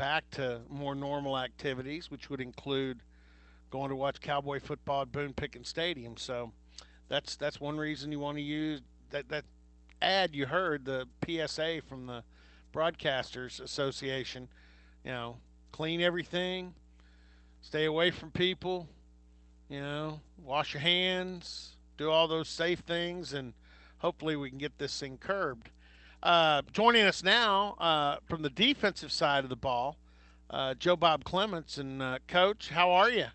back to more normal activities, which would include going to watch Cowboy football at Boone Pickens Stadium. So that's one reason you want to use that ad you heard, the PSA from the Broadcasters Association. You know, clean everything, stay away from people. Wash your hands, do all those safe things, and hopefully we can get this thing curbed. Joining us now from the defensive side of the ball, Joe Bob Clements. And Coach, how are you?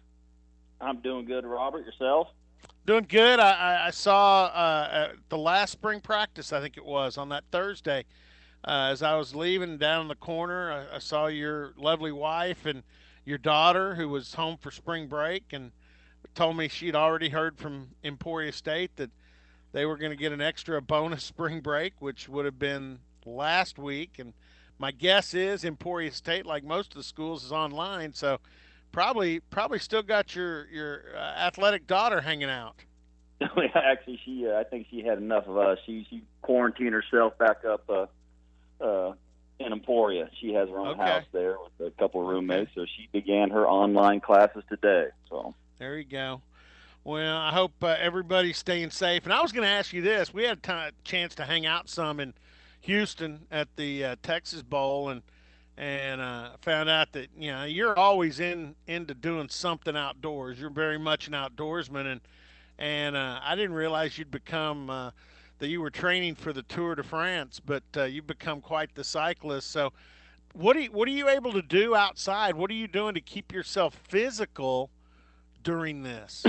I'm doing good, Robert. Yourself? Doing good. I saw the last spring practice, I think it was, on that Thursday. As I was leaving down in the corner, I saw your lovely wife and your daughter, who was home for spring break, and told me she'd already heard from Emporia State that they were going to get an extra bonus spring break, which would have been last week. And my guess is Emporia State, like most of the schools, is online, so probably still got your athletic daughter hanging out. Actually, I think she had enough of us. She quarantined herself back up in Emporia. She has her own Okay. house there with a couple of roommates, Okay. so she began her online classes today. So There you go. Well, I hope everybody's staying safe. And I was going to ask you this: we had a chance to hang out some in Houston at the Texas Bowl, and found out that you're always into doing something outdoors. You're very much an outdoorsman, and I didn't realize you'd become that you were training for the Tour de France, but you've become quite the cyclist. So, what are you able to do outside? What are you doing to keep yourself physical during this?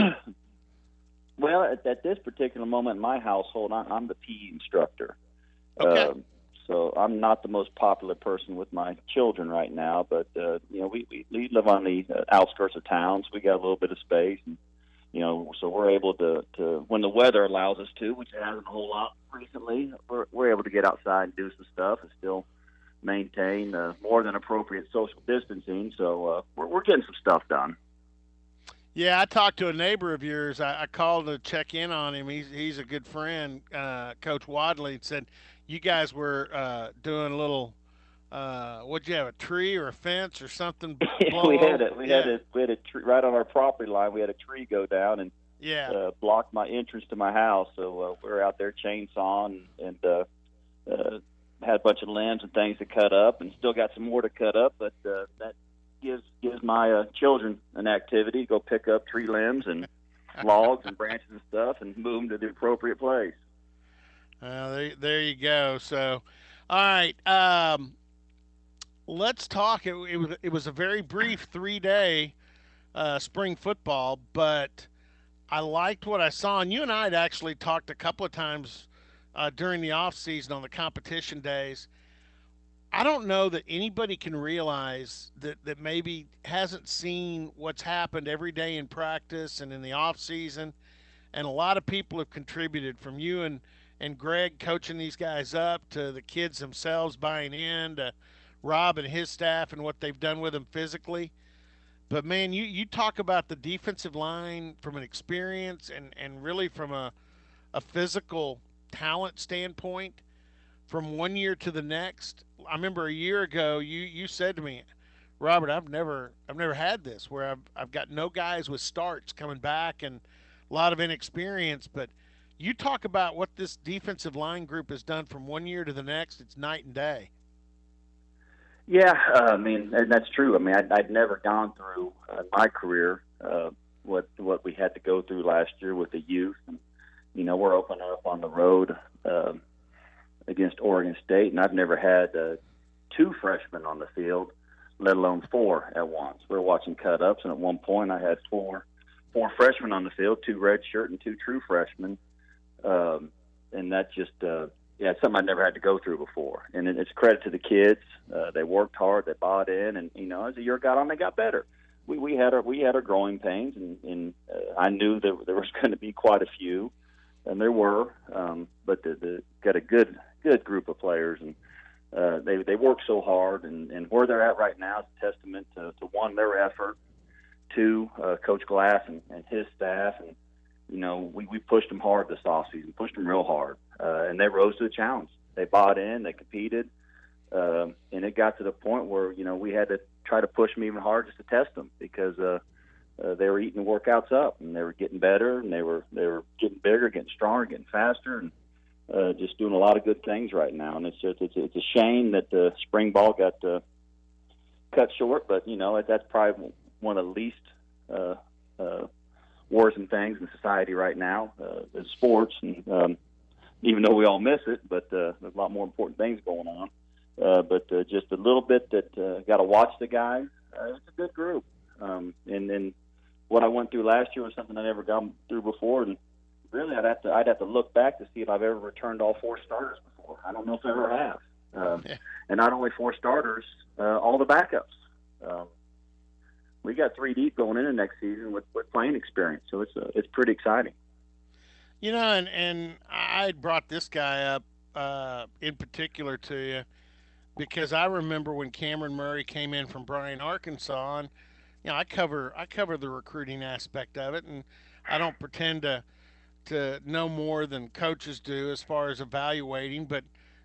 well, at this particular moment in my household, I'm the PE instructor. Okay. So I'm not the most popular person with my children right now, but we live on the outskirts of town, so we got a little bit of space, and so we're able to when the weather allows us to, which it hasn't a whole lot recently, we're able to get outside and do some stuff and still maintain more than appropriate social distancing. So we're getting some stuff done. Yeah, I talked to a neighbor of yours. I called to check in on him. He's a good friend, Coach Wadley, and said you guys were doing a little. What'd you have? A tree or a fence or something blow we had over? a we had a tree right on our property line. We had a tree go down and Yeah. blocked my entrance to my house. So we were out there chainsawing and had a bunch of limbs and things to cut up, and still got some more to cut up. But that gives my children an activity: go pick up tree limbs and logs and branches and stuff, and move them to the appropriate place. There you go. So, all right. Let's talk. It was a very brief 3 day spring football, but I liked what I saw. And you and I had actually talked a couple of times during the off season on the competition days. I don't know that anybody can realize that maybe hasn't seen what's happened every day in practice and in the off season. And a lot of people have contributed, from you and Greg coaching these guys up, to the kids themselves buying in, to Rob and his staff and what they've done with them physically. But man, you talk about the defensive line from an experience and really from a physical talent standpoint from one year to the next. I remember a year ago you said to me, Robert, I've never had this where I've got no guys with starts coming back and a lot of inexperience. But you talk about what this defensive line group has done from one year to the next. It's night and day. Yeah, I mean, and that's true. I mean, I'd never gone through my career what we had to go through last year with the youth. And, we're opening up on the road against Oregon State, and I've never had two freshmen on the field, let alone four at once. We were watching cut-ups, and at one point I had four freshmen on the field, two redshirt and two true freshmen, and that just it's something I'd never had to go through before. And it's credit to the kids. They worked hard, they bought in, and as the year got on, they got better. We had our growing pains, and I knew that there was going to be quite a few, and there were. But the got a good group of players, and they work so hard, and where they're at right now is a testament to one, their effort, two, Coach Glass and his staff, and we pushed them hard this offseason, pushed them real hard, and they rose to the challenge. They bought in, they competed, And it got to the point where we had to try to push them even harder just to test them because they were eating the workouts up and they were getting better and they were getting bigger, getting stronger, getting faster, and just doing a lot of good things right now. And it's a shame that the spring ball got cut short, but that's probably one of the least uh, uh, worrisome things in society right now is sports. And even though we all miss it, but there's a lot more important things going on. But just a little bit that got to watch the guys. It's a good group, and what I went through last year was something I never gone through before. And really, I'd have to look back to see if I've ever returned all four starters before. I don't know if I ever have. And not only four starters, all the backups. Um, we got three deep going into next season with playing experience, so it's pretty exciting. And I brought this guy up in particular to you because I remember when Cameron Murray came in from Bryan, Arkansas, and I cover the recruiting aspect of it, and I don't pretend to know more than coaches do as far as evaluating, but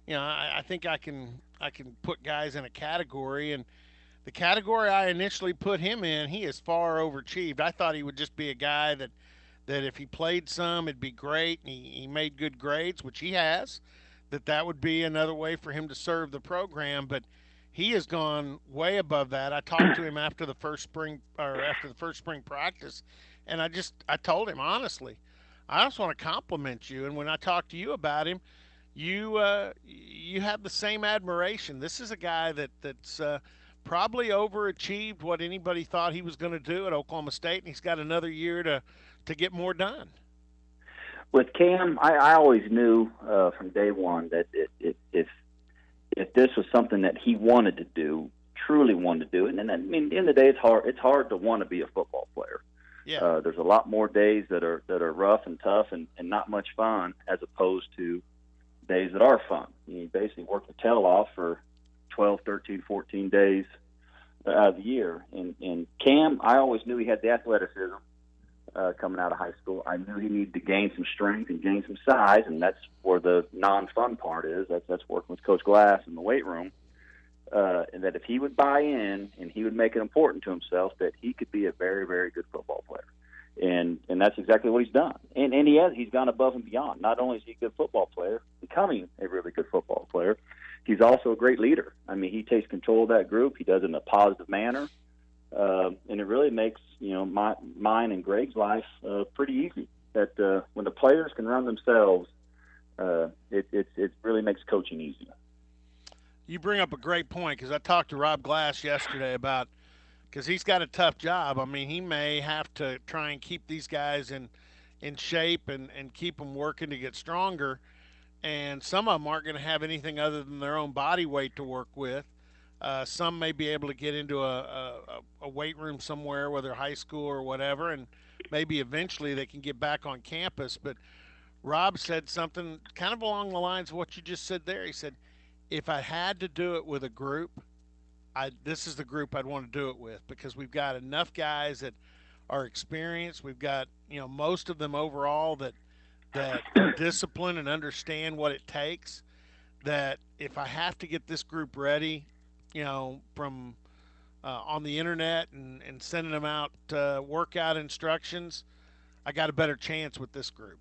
I think I can put guys in a category, and the category I initially put him in, he is far overachieved. I thought he would just be a guy that if he played some, it'd be great, and he made good grades, which he has. That would be another way for him to serve the program, but he has gone way above that. I talked to him after the first spring practice, and I told him honestly, I just want to compliment you. And when I talked to you about him, you have the same admiration. This is a guy that's probably overachieved what anybody thought he was going to do at Oklahoma State, and he's got another year to get more done. With Cam, I always knew from day one that if this was something that he wanted to do, truly wanted to do, and I mean, at the end of the day, it's hard. It's hard to want to be a football player. Yeah. There's a lot more days that are rough and tough and not much fun, as opposed to days that are fun. You basically work your tail off for 12, 13, 14 days out of the year. And Cam, I always knew he had the athleticism coming out of high school. I knew he needed to gain some strength and gain some size, and that's where the non-fun part is. That's working with Coach Glass in the weight room. And that if he would buy in and he would make it important to himself, that he could be a very, very good football player. And that's exactly what he's done. And he's gone above and beyond. Not only is he a good football player, becoming a really good football player, he's also a great leader. I mean, he takes control of that group. He does it in a positive manner. And it really makes mine and Greg's life pretty easy. That when the players can run themselves, it really makes coaching easy. You bring up a great point because I talked to Rob Glass yesterday about because he's got a tough job. I mean, he may have to try and keep these guys in shape and keep them working to get stronger. And some of them aren't going to have anything other than their own body weight to work with. Some may be able to get into a weight room somewhere, whether high school or whatever, and maybe eventually they can get back on campus. But Rob said something kind of along the lines of what you just said there. He said, if I had to do it with a group, this is the group I'd want to do it with because we've got enough guys that are experienced. We've got most of them overall that are disciplined and understand what it takes. That if I have to get this group ready, from on the internet and sending them out workout instructions, I got a better chance with this group.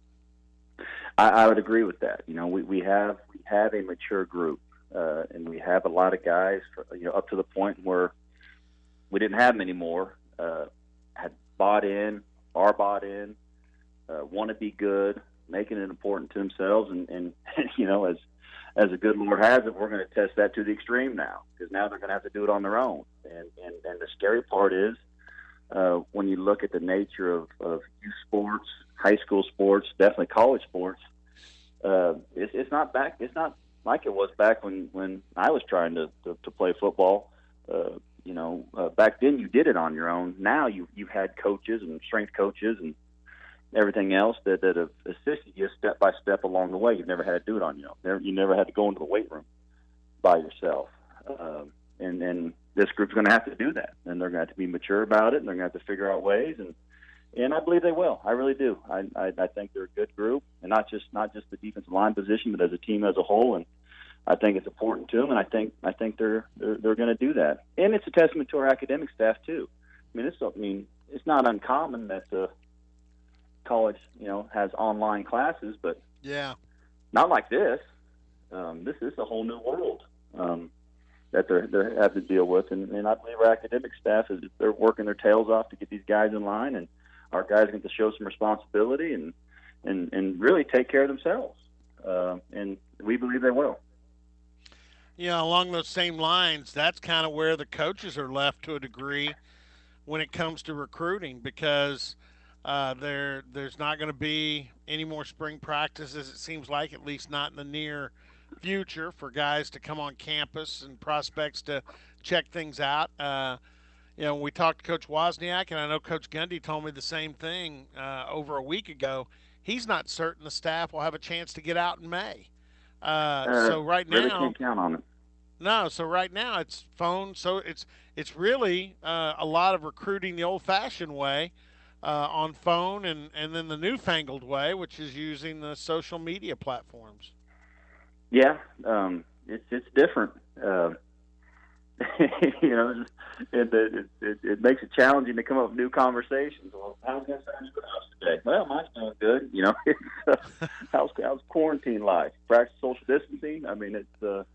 I would agree with that. We have a mature group, and we have a lot of guys, up to the point where we didn't have them anymore. Had bought in, are bought in, want to be good, making it important to themselves, and as the good Lord has it, we're going to test that to the extreme now because now they're going to have to do it on their own. And the scary part is when you look at the nature of youth sports, high school sports, definitely college sports, it's not back. It's not like it was back when I was trying to play football. Back then you did it on your own. Now you've had coaches and strength coaches and everything else that have assisted you step by step along the way. You've never had to do it on your own. You never had to go into the weight room by yourself. And this group's going to have to do that, and they're going to have to be mature about it, and they're going to have to figure out ways. And I believe they will. I really do. I think they're a good group, and not just the defensive line position, but as a team as a whole. And I think it's important to them, and I think they're going to do that. And it's a testament to our academic staff too. It's not uncommon that the college has online classes, but Yeah. not like this. This is a whole new world that they have to deal with, and I believe our academic staff is they're working their tails off to get these guys in line, and our guys get to show some responsibility and really take care of themselves, and we believe they will. Along those same lines, that's kind of where the coaches are left to a degree when it comes to recruiting because there's not going to be any more spring practices. It seems like, at least not in the near future, for guys to come on campus and prospects to check things out. We talked to Coach Wozniak, and I know Coach Gundy told me the same thing over a week ago. He's not certain the staff will have a chance to get out in May. So right Really now, can't count on it. no. So right now it's phone. So it's really a lot of recruiting the old-fashioned way on phone, and then the newfangled way, which is using the social media platforms. Yeah, it's different. you know, it makes it challenging to come up with new conversations. Well, how's that sound in your house today? Well, mine's doing good. It's, how's quarantine life? Practice social distancing. I mean, it's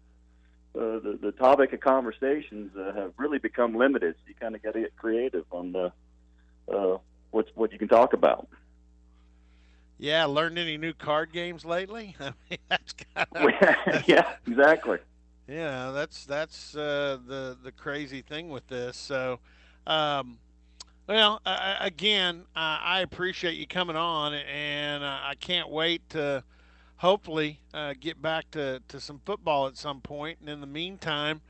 the topic of conversations have really become limited. So you kind of got to get creative on the what you can talk about. Yeah, learned any new card games lately? I mean, that's kind of that's Yeah, exactly. that's the crazy thing with this. So, um, well, again, I appreciate you coming on, and I can't wait to hopefully get back to some football at some point. And in the meantime,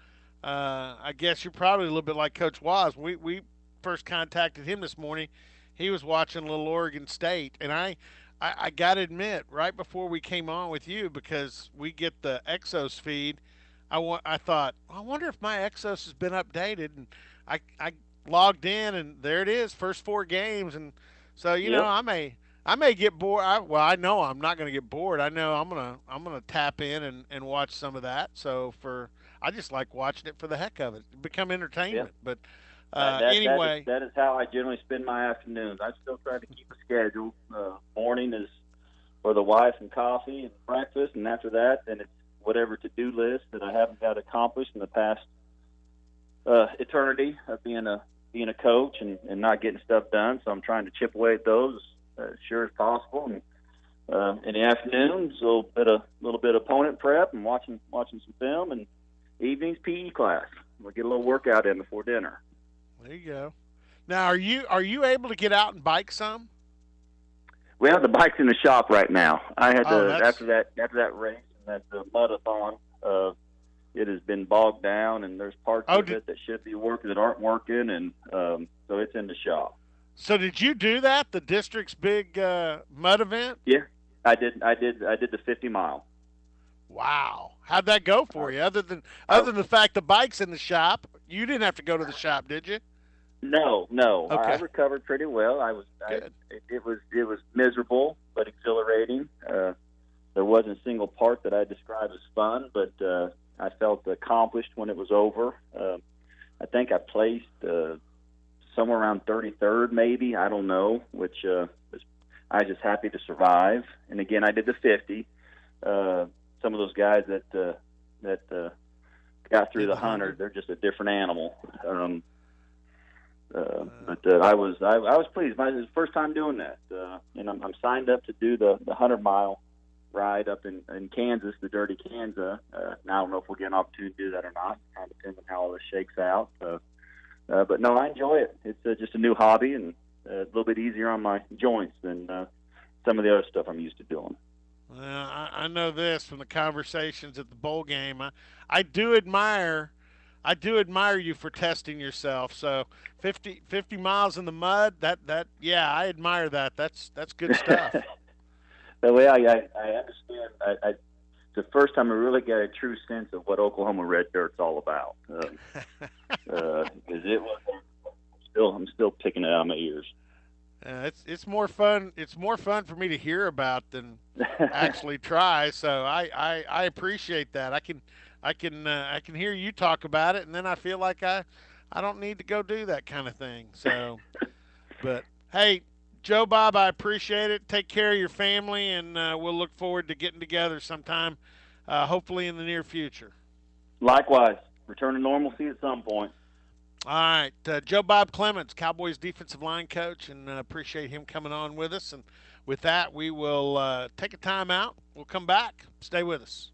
I guess you're probably a little bit like Coach Waz. We first contacted him this morning. He was watching a little Oregon State, and I got to admit, right before we came on with you, because we get the Exos feed, I thought, I wonder if my Exos has been updated, and I logged in, and there it is, first four games, and so Yep. I may get bored. Well, I know I'm not going to get bored. I know I'm gonna tap in and watch some of that. So I just like watching it for the heck of it. It become Yep. entertainment. But That is anyway, that is how I generally spend my afternoons. I still try to keep a schedule. Morning is for the wife and coffee and breakfast, and after that, then it's whatever to-do list that I haven't got accomplished in the past eternity of being a coach and not getting stuff done. So I'm trying to chip away at those as sure as possible. And in the afternoons, a little bit of opponent prep and watching some film, and evenings PE class. We'll get a little workout in before dinner. there you go. Now, are you able to get out and bike some? Well, the bike's in the shop right now. I had Oh, to that's after that race and that mud-a-thon. It has been bogged down, and there's parts oh. of it that should be working that aren't working, and so it's in the shop. So did you do that? The district's big mud event? Yeah, I did the 50 mile. Wow. How'd that go I, for you? Other than I, other than the fact the bike's in the shop, you didn't have to go to the shop, did you? no, no, I Okay. recovered pretty well. Good. It was miserable but exhilarating. There wasn't a single part that I described as fun, but I felt accomplished when it was over. I think I placed somewhere around 33rd, maybe. I don't know, which I was just happy to survive. And again, I did the 50. Some of those guys that got through Did the the 100, 100? they're just a different animal. Uh, But I was pleased. It was the first time doing that, and I'm signed up to do the 100 mile ride up in Kansas, the Dirty Kansas. Now I don't know if we'll get an opportunity to do that or not. It kind of depends on how all this shakes out. But no, I enjoy it. It's just a new hobby and a little bit easier on my joints than some of the other stuff I'm used to doing. well, I know this from the conversations at the bowl game. I do admire I do admire you for testing yourself. So 50 miles in the mud, that yeah, I admire that. That's good stuff. The way I understand, it's the first time I really got a true sense of what Oklahoma red dirt's all about. Because it was I'm still picking it out of my ears. It's more fun. It's more fun for me to hear about than actually try. So I appreciate that. I can hear you talk about it, and then I feel like I don't need to go do that kind of thing. So, but hey, Joe Bob, I appreciate it. Take care of your family, and we'll look forward to getting together sometime, hopefully in the near future. Likewise, return to normalcy at some point. All right, Joe Bob Clements, Cowboys defensive line coach, and appreciate him coming on with us. And with that, we will take a time out. We'll come back. Stay with us.